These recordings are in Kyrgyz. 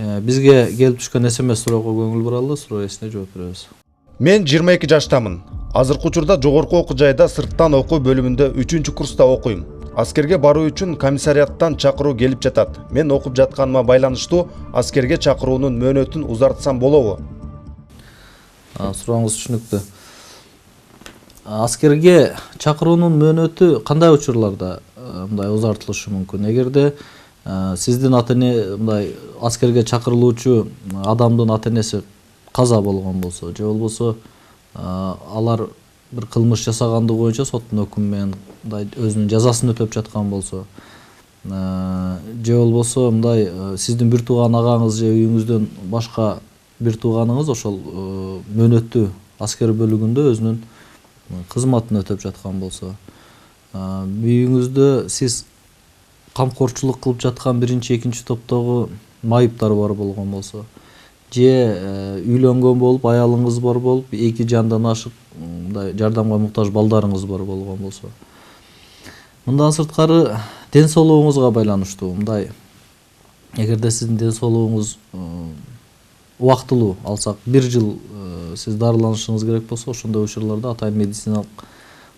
Бизге келип түшкөн SMS суроого көңүл буралы, суроо эсине жооп беребиз. Мен 22 жаштамын. Азыркы учурда жогорку окуу жайда сырттан окуу бөлүмүндө 3-курста окуйм. Аскерге баруу үчүн комиссарияттан чакыруу келип жатат. Мен окуп жатканыма байланыштуу аскерге чакыруунун мөөнөтүн узартсам болобу? Сурооңуз түшүнүктүү. Аскерге чакыруунун мөөнөтү кандай учурларда мындай узартылышы мүмкүн? Эгерде сиздин ата-эне мындай аскерге чакырылуучу адамдын ата-энеси каза болгон болсо, же болбосо алар бир кылмыш жасагандыгы боюнча соттун өкүмү менен мындай өзүнүн жазасын өтөп жаткан болсо, же болбосо мындай сиздин бир тууган агаңыз же үйүңүздөн башка бир тууганыңыз ошол мөөнөттүү аскер бөлүгүндө өзүнүн кызматын өтөп жаткан болсо, үйүңүздө сиз камкорчулук кылып жаткан биринчи, экинчи топтогу майыптар бар болгон болсо, же үйлөнгөн болуп, аялыңыз бар болуп, эки жандан ашык мындай жардамга муктаж балдарыңыз бар болгон болсо. Мындан сырткары ден соолугуңузга байланыштуу мындай эгерде сиздин ден соолугуңуз убактылуу алсак 1 жыл сиз дарыланышыңыз керек болсо, ошондой учурларда атайын медициналык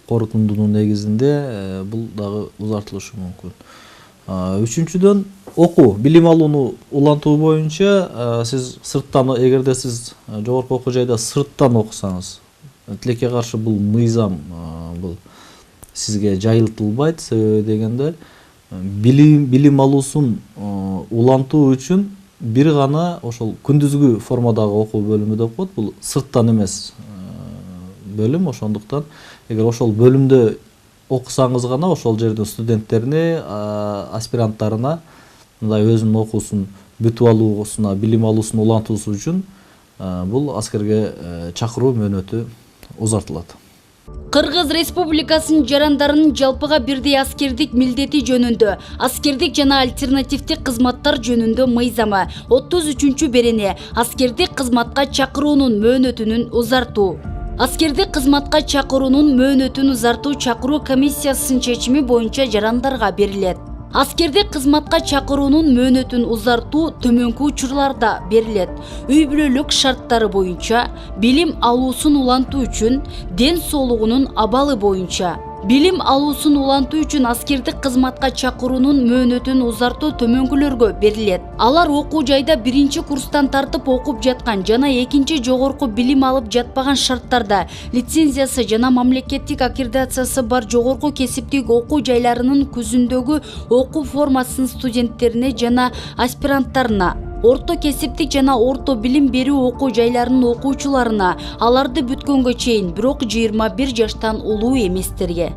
корутундунун негизинде бул дагы узартылышы мүмкүн. Үчүнчүдөн окуу, билим алууну улантуу боюнча сиз сырттан, эгерде сиз жогорку окуу жайда сырттан окусаңыз, тилекке каршы бул мыйзам бул сизге жайылтылбайт. Себеби дегенде билим алуусун улантуу үчүн бир гана ошол күндүзгү формадагы окуу бөлүмү деп коет. Бул сырттан эмес бөлүм. Ошондуктан эгер ошол бөлүмдө окусаңыз гана ошол жердин студенттерине, аспиранттарына мындай өзүнүн окуусун бүтүп алуусуна, билим алуусун улантуусу үчүн бул аскерге чакыруу мөөнөтү узартылат. Кыргыз Республикасынын жарандарынын жалпыга бирдей аскердик милдети жөнүндө, аскердик жана альтернативдик кызматтар жөнүндө мыйзамы 33 берене аскердик кызматка чакыруунун мөөнөтүнүн узартуу. Аскердик кызматка чакыруунун мөөнөтүн узартуу чакыруу комиссиясынын чечими боюнча жарандарга берилет. Аскердик кызматка чакыруунун мөөнөтүн узартуу төмөнкү учурларда берилет. Үй бүлөлүк шарттары боюнча, билим алуусун улантуу үчүн, ден соолугунун абалы боюнча. Билим алуусун улантуу үчүн аскердик кызматка чакыруунун мөөнөтүн узартуу төмөнкүлөргө берилет. Алар окуу жайда 1-курстан тартып окуп жаткан жана 2 жогорку билим алып жатпаган шарттарда лицензиясы жана мамлекеттик аккредитациясы бар жогорку кесиптик окуу жайларынын күзүндөгү окуу формасынын студенттерине жана аспиранттарына, орто кесиптик жана орто билим берүү окуу жайларынын окуучуларына, аларды бүткөнгө чейин, бирок 21 жаштан улуу эместерге.